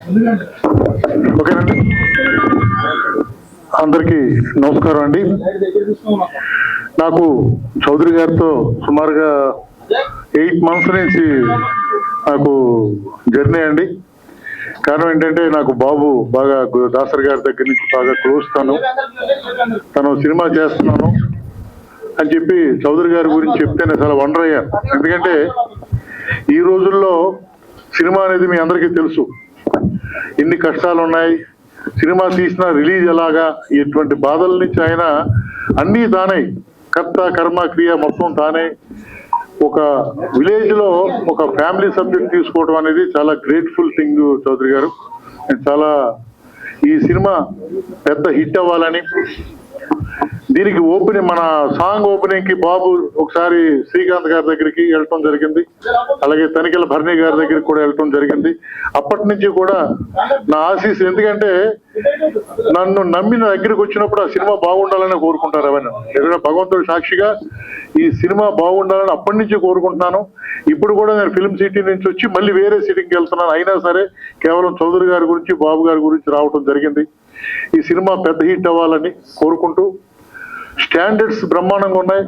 ఓకేనండి, అందరికీ నమస్కారం అండి. నాకు చౌదరి గారితో సుమారుగా 8 months నుంచి నాకు జర్నీ అండి. కారణం ఏంటంటే నాకు బాబు బాగా దాసరి గారి దగ్గర నుంచి బాగా క్లోజ్. తను సినిమా చేస్తున్నాను అని చెప్పి చౌదరి గారి గురించి చెప్తే నేను చాలా వండర్ అయ్యాను. ఎందుకంటే ఈ రోజుల్లో సినిమా అనేది మీ అందరికీ తెలుసు, ఎన్ని కష్టాలు ఉన్నాయి. సినిమా తీసిన రిలీజ్ ఎలాగా, ఎటువంటి బాధల నుంచి అయినా అన్నీ తానే, కర్త కర్మ క్రియ మొత్తం తానే. ఒక విలేజ్ లో ఒక ఫ్యామిలీ సబ్జెక్ట్ తీసుకోవడం అనేది చాలా గ్రేట్ఫుల్ థింగ్ చౌదరి గారు. నేను చాలా ఈ సినిమా పెద్ద హిట్ అవ్వాలని, దీనికి మన సాంగ్ ఓపెనింగ్ కి బాబు ఒకసారి శ్రీకాంత్ గారి దగ్గరికి వెళ్ళటం జరిగింది, అలాగే తనికెల భరణి గారి దగ్గరికి కూడా వెళ్ళటం జరిగింది. అప్పటి నుంచి కూడా నా ఆశీస్, ఎందుకంటే నన్ను నమ్మిన దగ్గరికి వచ్చినప్పుడు ఆ సినిమా బాగుండాలని కోరుకుంటారు. అవన్నీ ఎందుకంటే భగవంతుడు సాక్షిగా ఈ సినిమా బాగుండాలని అప్పటి నుంచి కోరుకుంటున్నాను. ఇప్పుడు కూడా నేను ఫిల్మ్ సిటీ నుంచి వచ్చి మళ్ళీ వేరే సిటీకి వెళ్తున్నాను. అయినా సరే కేవలం చౌదరి గారి గురించి, బాబు గారి గురించి రావటం జరిగింది. ఈ సినిమా పెద్ద హిట్ అవ్వాలని కోరుకుంటూ, స్టాండర్డ్స్ బ్రహ్మాండంగా ఉన్నాయి.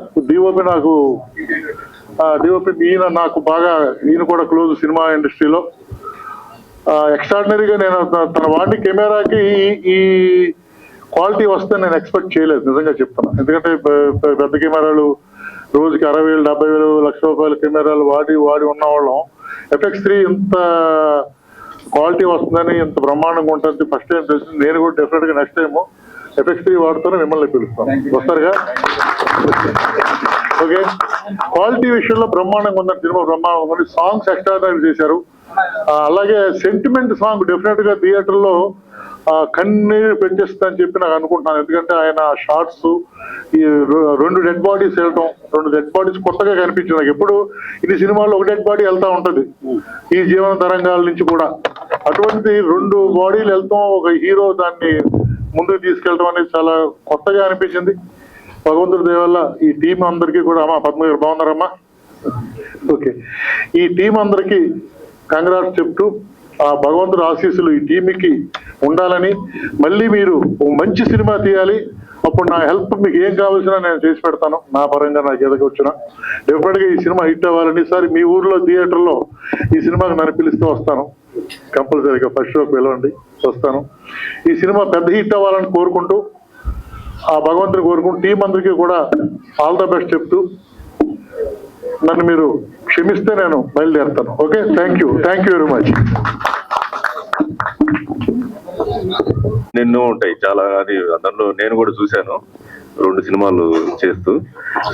డిఓపి ఈయన నాకు బాగా, ఈయన కూడా క్లోజ్ సినిమా ఇండస్ట్రీలో. ఎక్స్ట్రాడినరీగా నేను తన వాడిని కెమెరాకి ఈ క్వాలిటీ వస్తే నేను ఎక్స్పెక్ట్ చేయలేదు, నిజంగా చెప్తున్నా. ఎందుకంటే పెద్ద కెమెరాలు రోజుకి 60,000, 70,000, ₹1,00,000 కెమెరాలు వాడి ఉన్నవాళ్ళం. FX3 ఇంత క్వాలిటీ వస్తుందని, ఇంత బ్రహ్మాండంగా ఉంటుంది ఫస్ట్ టైం తెలిసింది. నేను కూడా డెఫినెట్ గా నెక్స్ట్ టైం FX3 వాడుతూనే మిమ్మల్ని పిలుస్తాను, వస్తారుగా. ఓకే, క్వాలిటీ విషయంలో బ్రహ్మాండంగా ఉందని, సినిమా బ్రహ్మాండంగా ఉంది. సాంగ్స్ ఎక్స్ట్రాడినరీ చేశారు. అలాగే సెంటిమెంట్ సాంగ్ డెఫినెట్ గా థియేటర్ లో కన్నీరు పెట్టేస్తుందని చెప్పి నాకు అనుకుంటున్నాను. ఎందుకంటే ఆయన షార్ట్స్, ఈ 2 డెడ్ బాడీస్ వెళ్ళటం, 2 డెడ్ బాడీస్ కొత్తగా కనిపించింది నాకు. ఎప్పుడు ఇన్ని సినిమాల్లో ఒక డెడ్ బాడీ వెళ్తా ఉంటది ఈ జీవన తరంగాల నుంచి కూడా. అటువంటి 2 బాడీలు వెళ్తాం, ఒక హీరో దాన్ని ముందుకు తీసుకెళ్ళడం అనేది చాలా కొత్తగా అనిపించింది. భగవంతుడి దయ వల్ల ఈ టీం అందరికీ కూడా, అమ్మా పద్మ గారు బాగున్నారమ్మా? ఓకే, ఈ టీం అందరికీ కంగ్రాట్స్ చెప్తూ, ఆ భగవంతుడి ఆశీస్సులు ఈ టీంకి ఉండాలని, మళ్ళీ మీరు మంచి సినిమా తీయాలి. అప్పుడు నా హెల్ప్ మీకు ఏం కావాల్సినా నేను చేసి పెడతాను, నా పరంగా నాకు ఎదగ వచ్చినా. డెఫినెట్ గా ఈ సినిమా హిట్ అవ్వాలని, ఈసారి మీ ఊర్లో థియేటర్లో ఈ సినిమాకి నన్ను పిలిస్తే వస్తాను, కంపల్సరీగా ఫస్ట్ షోకి వెళ్ళండి, వస్తాను. ఈ సినిమా పెద్ద హిట్ అవ్వాలని కోరుకుంటూ, ఆ భగవంతుని కోరుకుంటూ, టీం అందరికీ కూడా ఆల్ ద బెస్ట్ చెప్తూ, నన్ను మీరు క్షమిస్తే నేను బయలుదేరుతాను. Okay, thank you very much. ఎన్నో ఉంటాయి చాలా, అది దాంట్లో నేను కూడా చూశాను 2 సినిమాలు చేస్తూ.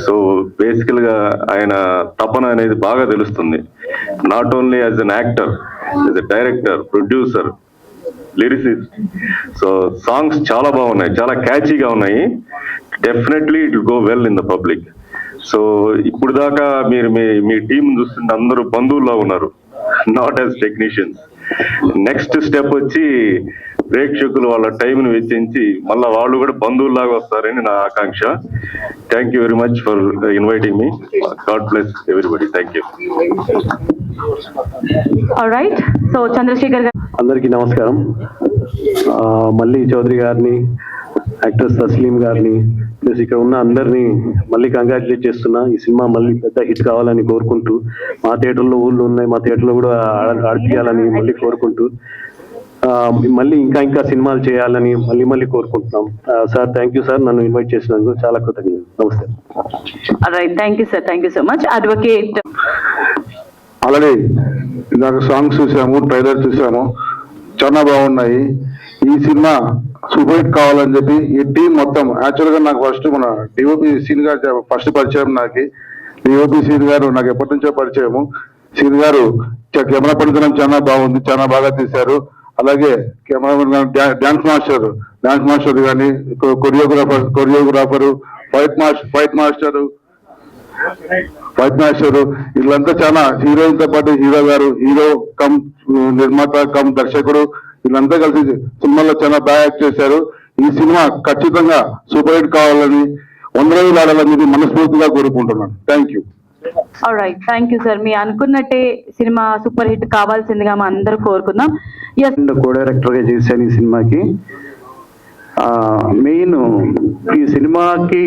సో బేసికల్ గా ఆయన తపన అనేది బాగా తెలుస్తుంది. Not only as an actor, as a director, producer, lyricist. So songs చాలా బాగున్నాయి, చాలా క్యాచీగా ఉన్నాయి. Definitely it will go well in the public. So ఇప్పుడు దాకా మీరు మీ టీం చూస్తుంటే అందరూ బంధువుల్లో ఉన్నారు, not as technicians. Next step వచ్చి ప్రేక్షకులు వాళ్ళ టైంను వెచ్చించి మళ్ళీ వాళ్ళు కూడా బంధువుల్లాగా వస్తారని నా ఆకాంక్ష. Thank you very much for inviting me. God bless everybody. Thank you. Alright, so Chandrasekhar గారు అందరికీ నమస్కారం. మళ్ళీ చౌదరి గారిని, యాక్టర్ తస్లీం గారిని, ప్లస్ ఇక్కడ ఉన్న అందరినీ మళ్ళీ కంగ్రాచులేట్ చేస్తున్నా. ఈ సినిమా మళ్ళీ పెద్ద హిట్ కావాలని కోరుకుంటూ, మా థియేటర్లో ఊళ్ళు ఉన్నాయి, మా థియేటర్లో కూడా ఆడిపియాలని మళ్ళీ కోరుకుంటూ, మళ్ళీ ఇంకా సినిమాలు చేయాలని మళ్ళీ కోరుకుంటున్నాం. సార్ థ్యాంక్ యూ సార్, నన్ను ఇన్వైట్ చేసినందుకు చాలా కృతజ్ఞతలు. నమస్తే. Alright, thank you sir, thank you so much. Advocate already ఇందాక సాంగ్స్ చూసాము, ట్రైలర్ చూసాము, చాలా బాగున్నాయి. ఈ సినిమా సూపర్ హిట్ కావాలని చెప్పి ఈ టీం మొత్తం, యాక్చువల్ గా నాకు ఫస్ట్ మన డిఓపి సీన్ గారు ఫస్ట్ పరిచయం. నాకు డిఓపి సీన్ గారు నాకు ఎప్పటి నుంచో పరిచయము. సీన్ గారు కెమెరా పనితనం చాలా బాగుంది, చాలా బాగా తీశారు. అలాగే కెమెరా డాన్స్ మాస్టర్ కానీ, కొరియోగ్రాఫరు, ఫైట్ మాస్టర్ వీళ్ళంతా చాలా, హీరోయిన్ తో పాటు హీరో గారు, హీరో కమ్ నిర్మాత కమ్ దర్శకుడు, వీళ్ళంతా కలిసి సినిమాలో చాలా బాగా యాక్ట్ చేశారు. ఈ సినిమా ఖచ్చితంగా సూపర్ హిట్ కావాలని, 100,000 ఆడాలని మనస్ఫూర్తిగా కోరుకుంటున్నాను. Thank you. Right, thank you sir. మీ అనుకున్నట్టే సినిమా సూపర్ హిట్ కావాల్సిందిగా మనం అందరూ కోరుకుందాం. ఎస్, కో డైరెక్టర్ గా చేశాను ఈ సినిమాకి. మెయిన్ ఈ సినిమాకి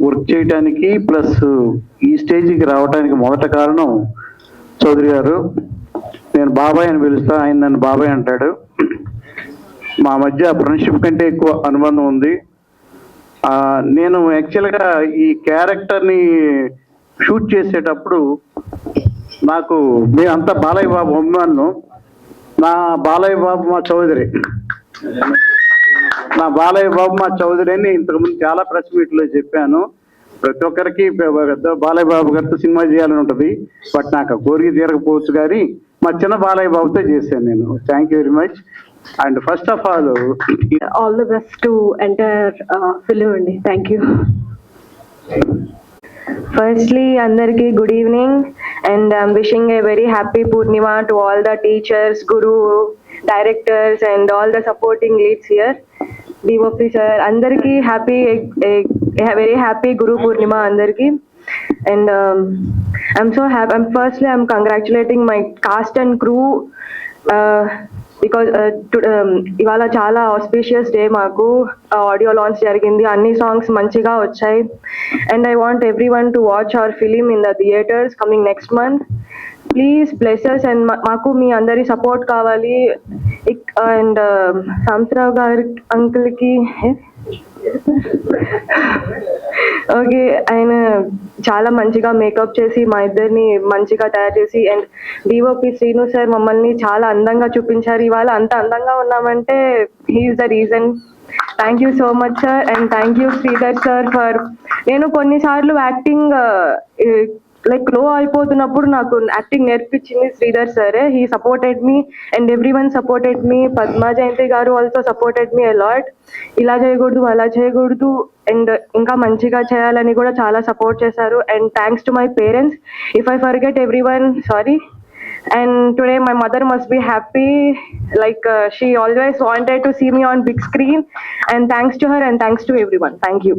వర్క్ చేయడానికి ప్లస్ ఈ స్టేజ్కి రావడానికి మొదట కారణం చౌదరి గారు. నేను బాబాయ్ అని పిలుస్తా, ఆయన నన్ను బాబాయ్ అంటాడు. మా మధ్య ఫ్రెండ్షిప్ కంటే ఎక్కువ అనుబంధం ఉంది. నేను యాక్చువల్గా ఈ క్యారెక్టర్ని షూట్ చేసేటప్పుడు నాకు మేమంతా బాలయ్య బాబు అభిమానులు. నా బాలయ్య బాబు మా చౌదరి అని ఇంతకుముందు చాలా ప్రెస్ మీట్లో చెప్పాను. ప్రతి ఒక్కరికి పెద్ద బాలయ్య బాబు గారితో సినిమా చేయాలని ఉంటుంది, బట్ నాకు కోరిక తీరకపోవచ్చు కానీ మా చిన్న బాలయ్య బాబుతో చేశాను నేను. Thank you very much. And first of all the best to entire film అండి. Thank you. Firstly, andarki good evening, and I'm wishing a very happy Purnima to all the teachers, guru, directors, and all the supporting leads here. DOP sir, andarki happy, a very happy Guru Purnima andarki. And I'm so happy. I'm congratulating my cast and crew. Because ఇవాళ చాలా auspicious day మాకు. Audio launch జరిగింది, అన్ని songs మంచిగా వచ్చాయి. And I want every one to watch hour film in the theatres coming next month. Please blesses. And మాకు మీ అందరి support కావాలి. అండ్ సాంసరావు గారి అంకుల్కి ఓకే, ఆయన చాలా మంచిగా మేకప్ చేసి మా ఇద్దరిని మంచిగా తయారు చేసి, అండ్ డిఓపి శ్రీను సార్ మమ్మల్ని చాలా అందంగా చూపించారు. ఇవాళ అంత అందంగా ఉన్నామంటే he is the reason. Thank you so much sir. And thank you Sridhar sir for, నేను కొన్నిసార్లు యాక్టింగ్ లైక్ లో అయిపోతున్నప్పుడు నాకు యాక్టింగ్ నేర్పించింది శ్రీధర్ సారే. He supported me and everyone supported me. Padma Jayanthi గారు ఆల్సో సపోర్టెడ్ మీ అలాట్. ఇలా చేయకూడదు, అలా చేయకూడదు, అండ్ ఇంకా మంచిగా చేయాలని కూడా చాలా సపోర్ట్ చేశారు. And thanks to my parents. If I forget every one, sorry. And today my mother must be happy, like she always wanted to see me on big screen, and thanks to her and thanks to everyone. Thank you.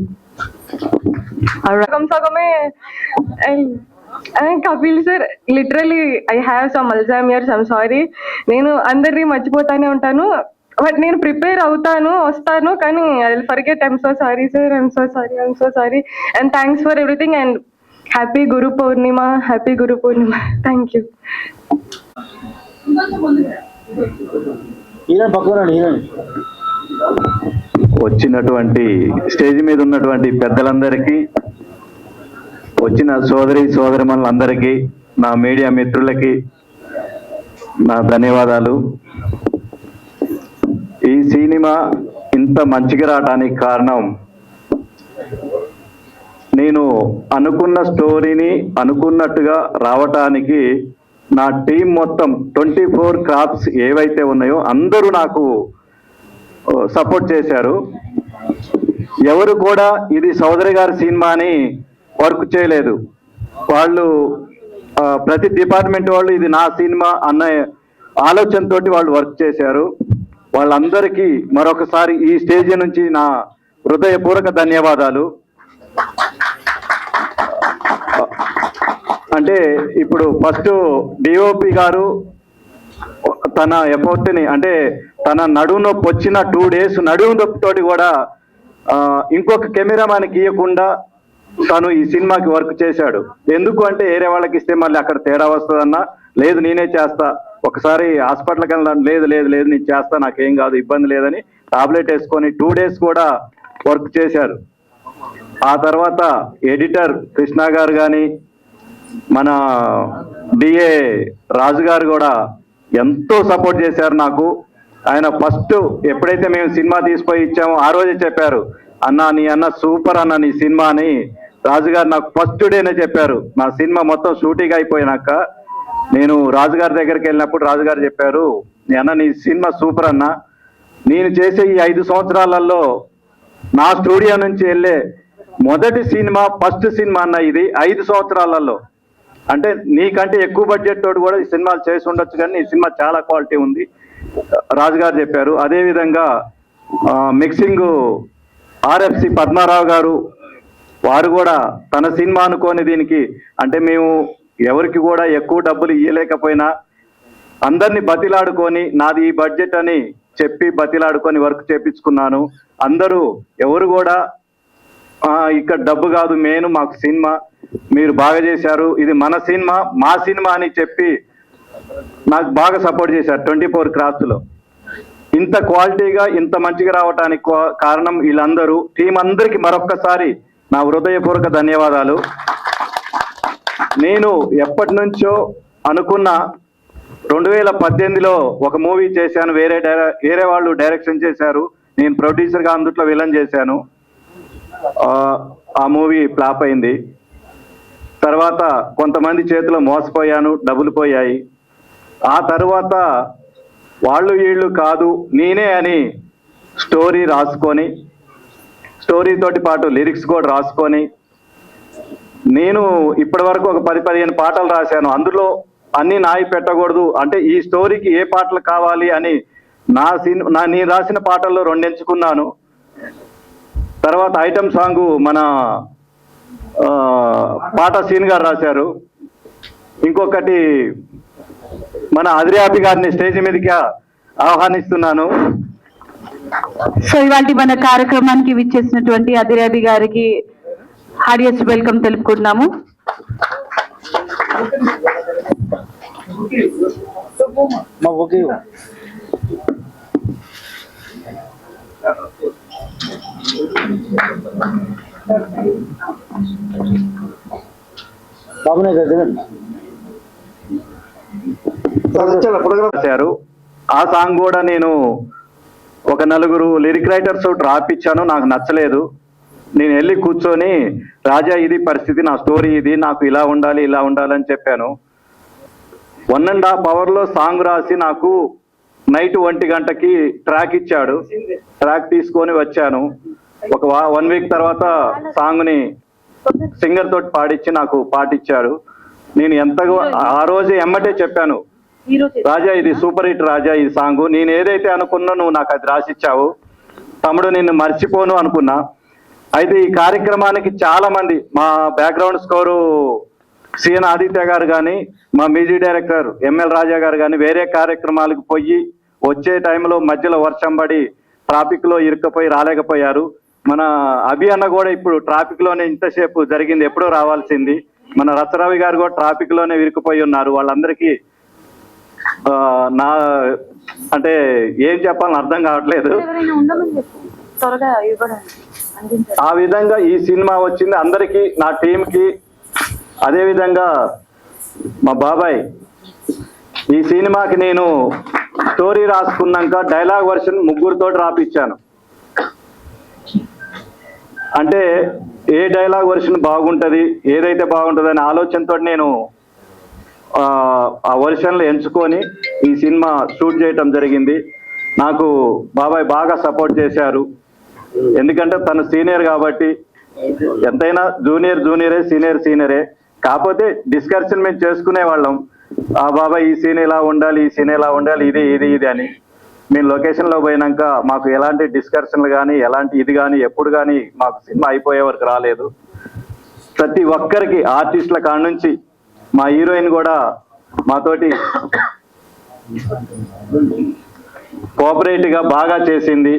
Sagame and Kapil sir, literally I have some Alzheimer's, I'm sorry. నేను అందరినీ మర్చిపోతానే ఉంటాను, but నేను prepare అవుతాను, వస్తాను, కానీ I will forget. I'm so sorry sir, I'm so sorry. And thanks for everything. And happy Guru Purnima, happy Guru Purnima. Thank you. వచ్చినటువంటి stage మీద ఉన్నటువంటి పెద్దలందరికీ, వచ్చిన సోదరిమణులందరికీ, నా మీడియా మిత్రులకి నా ధన్యవాదాలు. ఈ సినిమా ఇంత మంచిగా రావడానికి కారణం, నేను అనుకున్న స్టోరీని అనుకున్నట్టుగా రావటానికి నా టీం మొత్తం 24 క్రాఫ్ట్స్ ఏవైతే ఉన్నాయో అందరూ నాకు సపోర్ట్ చేశారు. ఎవరు కూడా ఇది చౌదరి గారి సినిమా అని వర్క్ చేయలేదు. వాళ్ళు ప్రతి డిపార్ట్మెంట్ వాళ్ళు ఇది నా సినిమా అన్న ఆలోచనతో వాళ్ళు వర్క్ చేశారు. వాళ్ళందరికీ మరొకసారి ఈ స్టేజ్ నుంచి నా హృదయపూర్వక ధన్యవాదాలు. అంటే ఇప్పుడు ఫస్ట్ డిఓపి గారు తన ఎఫర్ట్ని, అంటే తన నడుము నొప్పి వచ్చిన 2 days నడుము నొప్పితోటి కూడా ఇంకొక కెమెరామాన్కి ఇవ్వకుండా తను ఈ సినిమాకి వర్క్ చేశాడు. ఎందుకు అంటే వేరే వాళ్ళకి ఇస్తే మళ్ళీ అక్కడ తేడా వస్తుందన్నా, లేదు నేనే చేస్తా, ఒకసారి హాస్పిటల్కి వెళ్ళాను, లేదు నేను చేస్తా, నాకేం కాదు, ఇబ్బంది లేదని టాబ్లెట్ వేసుకొని 2 days కూడా వర్క్ చేశారు. ఆ తర్వాత ఎడిటర్ కృష్ణ గారు కానీ, మన డిఏ రాజు గారు కూడా ఎంతో సపోర్ట్ చేశారు నాకు. ఆయన ఫస్ట్ ఎప్పుడైతే మేము సినిమా తీసుకొని ఇచ్చామో ఆ రోజే చెప్పారు, అన్న నీ అన్న సూపర్ అన్న నీ సినిమా అని. రాజుగారు నాకు ఫస్ట్ డేనే చెప్పారు. నా సినిమా మొత్తం షూటింగ్ అయిపోయినాక నేను రాజుగారి దగ్గరికి వెళ్ళినప్పుడు రాజుగారు చెప్పారు, నీ అన్న నీ సినిమా సూపర్ అన్న, నేను చేసే ఈ 5 సంవత్సరాలలో నా స్టూడియో నుంచి వెళ్ళే మొదటి సినిమా, ఫస్ట్ సినిమా అన్న ఇది 5 సంవత్సరాలలో. అంటే నీకంటే ఎక్కువ బడ్జెట్ తోటి కూడా ఈ సినిమాలు చేసి ఉండొచ్చు, కానీ ఈ సినిమా చాలా క్వాలిటీ ఉంది రాజుగారు చెప్పారు. అదేవిధంగా మిక్సింగ్ ఆర్ఎఫ్సి పద్మారావు గారు వారు కూడా తన సినిమా అనుకోని దీనికి, అంటే మేము ఎవరికి కూడా ఎక్కువ డబ్బులు ఇవ్వలేకపోయినా అందరినీ బతిలాడుకొని నాది ఈ బడ్జెట్ అని చెప్పి బతిలాడుకొని వర్క్ చేపించుకున్నాను. అందరూ ఎవరు కూడా ఇక్కడ డబ్బు కాదు, మెయిన్ మాకు సినిమా, మీరు బాగా చేశారు, ఇది మన సినిమా, మా సినిమా అని చెప్పి నాకు బాగా సపోర్ట్ చేశారు 24 క్రాఫ్ట్స్లో. ఇంత క్వాలిటీగా ఇంత మంచిగా రావడానికి కారణం వీళ్ళందరూ. టీం అందరికీ మరొక్కసారి నా హృదయపూర్వక ధన్యవాదాలు. నేను ఎప్పటి నుంచో అనుకున్న 2018లో ఒక మూవీ చేశాను, వేరే వాళ్ళు డైరెక్షన్ చేశారు, నేను ప్రొడ్యూసర్గా అందుట్లో విలన్ చేశాను. ఆ మూవీ ఫ్లాప్ అయింది. తర్వాత కొంతమంది చేతిలో మోసపోయాను, డబ్బులు పోయాయి. ఆ తర్వాత వాళ్ళు వీళ్ళు కాదు నేనే అని స్టోరీ రాసుకొని, స్టోరీతోటి పాటు లిరిక్స్ కూడా రాసుకొని, నేను ఇప్పటి వరకు ఒక 10-15 పాటలు రాశాను. అందులో అన్ని నాయి పెట్టకూడదు, అంటే ఈ స్టోరీకి ఏ పాటలు కావాలి అని నేను రాసిన పాటల్లో 2 ఎంచుకున్నాను. తర్వాత ఐటమ్ సాంగ్ మన పాట సీన్ గారు రాశారు. ఇంకొకటి మన అదిరాపి గారిని స్టేజ్ మీదకి ఆహ్వానిస్తున్నాను. సో ఇవాళ మన కార్యక్రమానికి విచ్చేసినటువంటి అదిరాబి గారికి హార్డియస్ట్ వెల్కమ్ తెలుపుకుంటున్నాము. రాశారు. ఆ సాంగ్ కూడా నేను ఒక 4 లిరిక్ రైటర్స్ రాపిచ్చాను, నాకు నచ్చలేదు. నేను వెళ్ళి కూర్చొని రాజా ఇది పరిస్థితి, నా స్టోరీ ఇది, నాకు ఇలా ఉండాలని చెప్పాను. 1.5 అవర్లో సాంగ్ రాసి నాకు నైట్ 1 గంటకి ట్రాక్ ఇచ్చాడు. ట్రాక్ తీసుకొని వచ్చాను. ఒక 1 వీక్ తర్వాత సాంగ్ని సింగర్ తోటి పాడించి నాకు పాటిచ్చాడు. నేను ఎంతగా ఆ రోజు ఎమ్మటే చెప్పాను, రాజా ఇది సూపర్ హిట్ రాజా ఈ సాంగ్, నేను ఏదైతే అనుకున్నా నువ్వు నాకు అది రాసిచ్చావు తమ్ముడు, నిన్ను మర్చిపోను అనుకున్నా. అయితే ఈ కార్యక్రమానికి చాలా మంది, మా బ్యాక్గ్రౌండ్ స్కోరు సిఎన్ ఆదిత్య గారు కానీ, మా మ్యూజిక్ డైరెక్టర్ ఎంఎల్ రాజా గారు కానీ వేరే కార్యక్రమాలకు పోయి వచ్చే టైంలో మధ్యలో వర్షం పడి ట్రాఫిక్ లో ఇరుక్కపోయి రాలేకపోయారు. మన అభి అన్న కూడా ఇప్పుడు ట్రాఫిక్ లోనే ఇంతసేపు జరిగింది, ఎప్పుడో రావాల్సింది. మన రసరవి గారు కూడా ట్రాఫిక్ లోనే ఇరుక్కుపోయి ఉన్నారు. వాళ్ళందరికీ నా అంటే ఏం చెప్పాలని అర్థం కావట్లేదు. ఆ విధంగా ఈ సినిమా వచ్చింది అందరికీ, నా టీంకి. అదే విధంగా మా బాబాయ్ ఈ సినిమాకి నేను స్టోరీ రాసుకున్నాక డైలాగ్ వర్షన్ 3 రాపిచ్చాను. అంటే ఏ డైలాగ్ వర్షన్ బాగుంటుంది, ఏదైతే బాగుంటుంది అనే ఆలోచనతో నేను ఆ వర్షన్లు ఎంచుకొని ఈ సినిమా షూట్ చేయటం జరిగింది. నాకు బాబాయ్ బాగా సపోర్ట్ చేశారు. ఎందుకంటే తను సీనియర్ కాబట్టి, ఎంతైనా జూనియరే, సీనియరే. కాకపోతే డిస్కషన్ మేము చేసుకునే వాళ్ళం, ఆ బాబాయ్ ఈ సీన్ ఇలా ఉండాలి, ఈ సీన్ ఇలా ఉండాలి, ఇది అని. మేము లొకేషన్లో పోయినాక మాకు ఎలాంటి డిస్కషన్లు కానీ, ఎలాంటి ఇది కానీ ఎప్పుడు కానీ మాకు సినిమా అయిపోయే వరకు రాలేదు. ప్రతి ఒక్కరికి ఆర్టిస్టుల కాడ నుంచి మా హీరోయిన్ కూడా మాతోటి కోఆపరేటివ్గా బాగా చేసింది.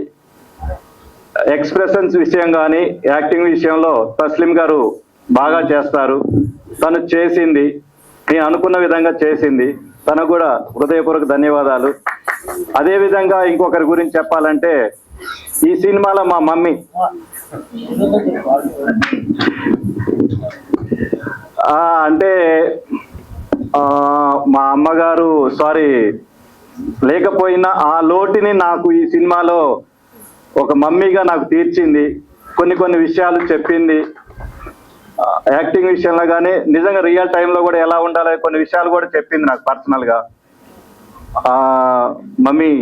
ఎక్స్ప్రెషన్స్ విషయం కానీ, యాక్టింగ్ విషయంలో తస్లిం గారు బాగా చేస్తారు. తను చేసింది, నేను అనుకున్న విధంగా చేసింది. తనకు కూడా హృదయపూర్వక ధన్యవాదాలు. అదేవిధంగా ఇంకొకరి గురించి చెప్పాలంటే, ఈ సినిమాలో మా మమ్మీ అంటే మా అమ్మగారు లేకపోయినా ఆ లోటుని నాకు ఈ సినిమాలో ఒక మమ్మీగా నాకు తీర్చింది. కొన్ని విషయాలు చెప్పింది. యాక్టింగ్ విషయంలో కానీ, నిజంగా రియల్ టైంలో కూడా ఎలా ఉండాలి కొన్ని విషయాలు కూడా చెప్పింది నాకు పర్సనల్గా. మమ్మీ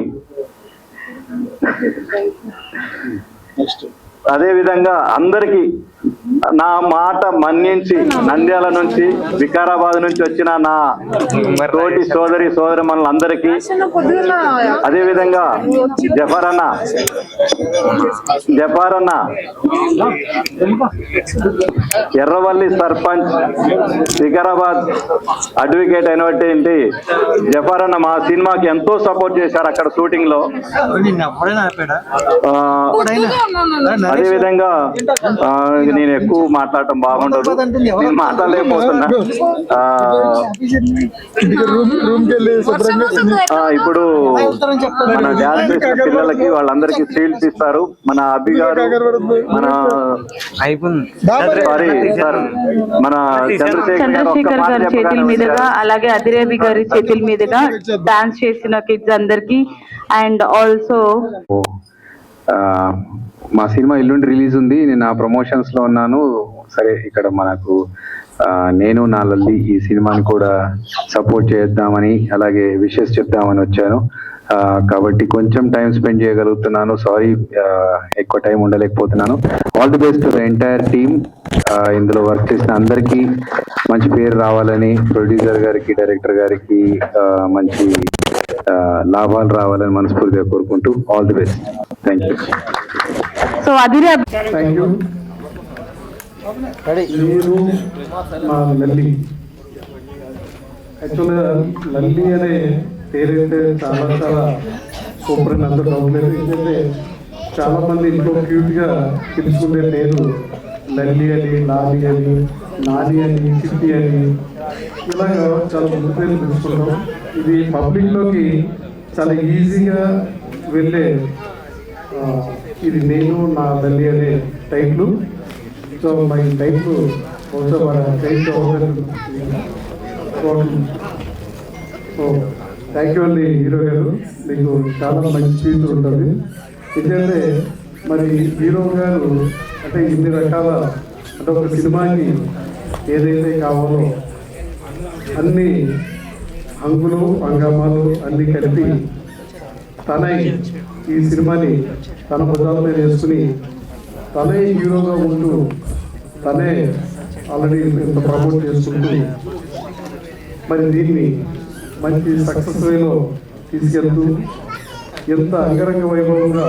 అదేవిధంగా అందరికీ నా మాట మన్నించి నంద్యాల నుంచి వికారాబాద్ నుంచి వచ్చిన నా తోటి సోదరిమణులందరికీ, అదేవిధంగా జఫర్ అన్న ఎర్రవల్లి సర్పంచ్, వికారాబాద్ అడ్వకేట్ అయినటువంటి జఫర్ అన్న మా సినిమాకి ఎంతో సపోర్ట్ చేశారు అక్కడ షూటింగ్ లో. అదేవిధంగా నేను ఎక్కువ మాట్లాడటం బాగుండదు, నేను మాట్లాడలేకపోతున్నా. ఇప్పుడు మన డ్యాన్స్ చేసిన పిల్లలకి వాళ్ళందరికీ స్టీల్స్ ఇస్తారు. మన అభి గారు, మన సారీ సార్, మన చంద్రశేఖర్ గారి చేతుల మీదుగా, అలాగే అదిరేవి గారి చేతుల మీదుగా డాన్స్ చేసిన కిడ్స్ అందరికి, అండ్ ఆల్సో మా సినిమా ఎల్లుండి రిలీజ్ ఉంది. నేను ఆ ప్రమోషన్స్ లో ఉన్నాను. సరే, ఇక్కడ మనకు నేను నా లల్లి ఈ సినిమాని కూడా సపోర్ట్ చేద్దామని, అలాగే విషెస్ చెప్దామని వచ్చాను. కాబట్టి కొంచెం టైం స్పెండ్ చేయగలుగుతున్నాను. సారీ, ఎక్కువ టైం ఉండలేకపోతున్నాను. All the best the entire team. ఇందులో వర్క్ చేసిన అందరికీ మంచి పేరు రావాలని, ప్రొడ్యూసర్ గారికి, డైరెక్టర్ గారికి మంచి లాభాలు రావాలని మనస్ఫూర్తిగా కోరుకుంటూ all the best. Thank you. So Adire thank you. మీరు మా లల్లి, యాక్చువల్గా లల్లి అనే పేరైతే చాలా సూపర్ అని అందరూ డౌట్లేదు. ఎందుకంటే చాలా మంది ఇంట్లో క్యూట్గా పిలుచుకునే పేరు లల్లి అని, లాలి అని, నాని అని, చిట్టి అని, ఇలాగ చాలా ముందు పేర్లు పిలుచుకుంటాం. ఇది పబ్లిక్లోకి చాలా ఈజీగా వెళ్ళే ఇది నేను నా తల్లి అనే title. So my title also so thank you అండి హీరో గారు, మీకు చాలా మంచి ఫ్యూచర్ ఉంటుంది. ఎందుకంటే మరి హీరో గారు అంటే ఇన్ని రకాల, అంటే ఒక సినిమాకి ఏదైతే కావాలో అన్ని హంగులు హంగామాలు అన్నీ కలిపి తనే ఈ సినిమాని తన భుజాల మీద వేసుకుని తనే హీరోగా ఉంటూ తనే ఆల్రెడీ ఇంత ప్రమోట్ చేసుకుంటూ మరి దీన్ని మంచి సక్సెస్ వేలో తీసుకెళ్తూ ఎంత అంగరంగ వైభవంగా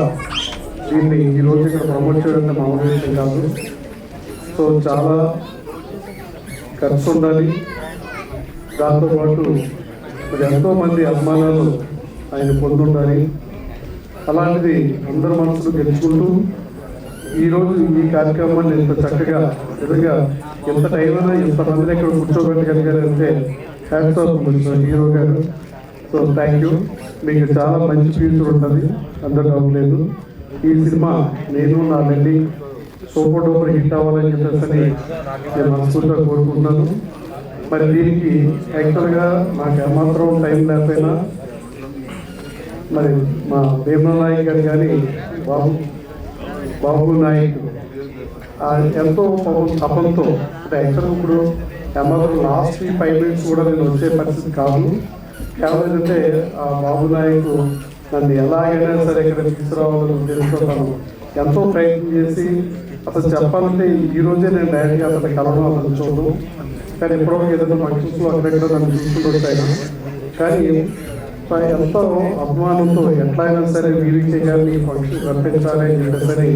దీన్ని ఈరోజు ఇక్కడ ప్రమోట్ చేయడం మామూలు విషయం కాదు. సో చాలా ఖర్చు ఉండాలి. దాంతోపాటు మరి ఎంతోమంది అభిమానాలు ఆయన పొందుండాలి. అలాంటిది అందరి మనసులు గెలుచుకుంటూ ఈరోజు ఈ కార్యక్రమాన్ని ఇంత చక్కగా ఎదురుగా ఎంత టైం అయినా ఇంతమందిని ఇక్కడ కూర్చోబెట్టగలిగారంటే హ్యాట్స్ ఆఫ్ హీరో గారు. So thank you. మీకు చాలా మంచి ఫ్యూచర్ ఉంటుంది, అందరూ అవ్వలేదు. ఈ సినిమా నేను నా లల్లి సూపర్ డూపర్ హిట్ అవ్వాలని చెప్పేసి నేను మనస్ఫూర్తిగా కోరుకుంటున్నాను. మరి దీనికి యాక్చువల్గా నాకు ఏమాత్రం టైం లేకపోయినా మరి మా భీమా నాయక్ గారు కానీ బాబు నాయక్ ఎంతో తపంతో, అంటే యాక్చువల్గా ఇప్పుడు ఏమాత్రం లాస్ట్ 5 minutes కూడా నేను వచ్చే పరిస్థితి కాదు. కేవలం ఏంటంటే ఆ బాబు నాయక్ నన్ను ఎలాగైనా సరే ఇక్కడ తీసుకురావాలని తెలుసుకుంటాను. ఎంతో ప్రయత్నం చేసి అసలు చెప్పాలంటే ఈ రోజే నేను డైరెక్ట్గా అతను కలవాలని చూడను, కానీ ఎప్పుడో ఏదైనా ఫంక్షన్స్లో అక్కడెక్కడ నన్ను తీసుకుంటూ వచ్చాను. కానీ ఎంతో అభిమానంతో ఎట్లయినా సరే వీరికి గారిని ఫంక్షన్ రప్పించాలి అని చెప్పేసి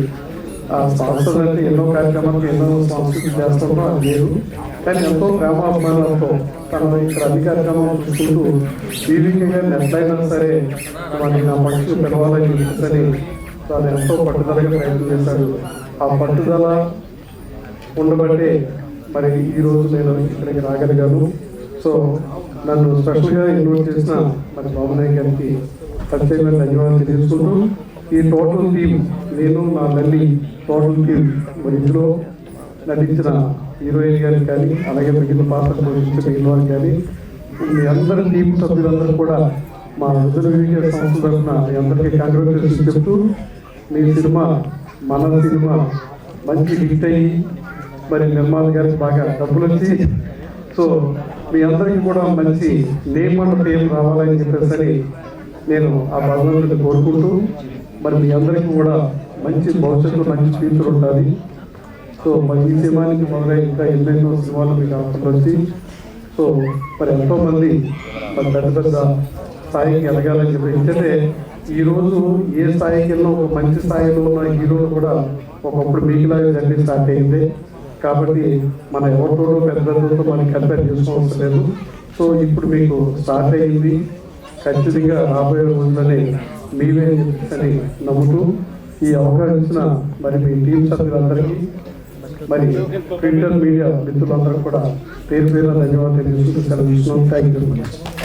ఆ సంస్థలు అంటే ఎన్నో కార్యక్రమాలకు ఎన్నో సంస్కృతి చేస్తుంటో అది లేదు, కానీ ఎంతో ప్రేమ అభిమానంతో తన ఇక్కడ అన్ని కార్యక్రమాలు చూసుకుంటూ వీరికి గారిని ఎట్లయినా సరే మనకి నా ఫంక్షన్ పిలవాలని చెప్పేసి తాను ఎంతో పట్టుదలగా ప్రయత్నం చేశాడు. ఆ పట్టుదల ఉండబట్టే మరి ఈరోజు నేను ఇక్కడికి రాగలిగాను. సో నన్ను స్పెషల్గా ఇన్వైట్ చేసిన మరి బాబు నాయక్ గారికి ప్రత్యేకమైన ధన్యవాదాలు తెలియజేసుకుంటూ ఈ టోటల్ టీం, నేను నా లల్లి టోటల్ టీం, మరి ఇందులో నటించిన హీరోయిన్ గారికి కానీ అలాగే మిగిలిన పాత్ర పోషించిన మిగిలిన వారికి కానీ మీ అందరి టీం సభ్యులందరూ కూడా మా వృద్ధుల విజయ సంస్థ తరఫున మీ అందరికీ కంగ్రాచులేషన్స్ చెప్తూ మీ సినిమా మన సినిమా మంచి హిట్ అయ్యి మరి నిర్మాణ గారికి బాగా డబ్బులు వచ్చి సో మీ అందరికీ కూడా మంచి నేమ్ అండ్ ఫేమ్ రావాలని చెప్పేసి నేను ఆ భగవంతుడిని కోరుకుంటూ మరి మీ అందరికీ కూడా మంచి భవిష్యత్తు, మంచి ఫ్యూచర్ ఉంటుంది. సో మరి ఈ సినిమానికి మొదలై ఇంకా ఎన్నెన్నో సినిమాలు మీకు అవసరం వచ్చి సో మరి ఎంతోమంది మరి పెద్ద పెద్ద స్థాయికి ఎదగాలని చెప్పి, ఎందుకంటే ఈరోజు ఏ స్థాయికి వెళ్ళినా ఒక మంచి స్థాయిలో ఉన్న హీరోలు కూడా ఒకప్పుడు మీకులాగా జర్నీ స్టార్ట్ అయింది. కాబట్టి మన ఎవరితోనో పెద్దలతో మనకి కంపేర్ చేసుకోవాల్సిన లేదు. సో ఇప్పుడు మీకు స్టార్ట్ అయింది, ఖచ్చితంగా రాబోయే రోజులని మీవే అని నమ్ముతూ ఈ అవకాశం ఇచ్చిన మరి మీ టీం సభ్యులందరికీ మరి ప్రింటర్ మీడియా మిత్రులందరూ కూడా పేరు పేరు ధన్యవాదాలు తెలుసుకుంటూ సెలవు. Thank you.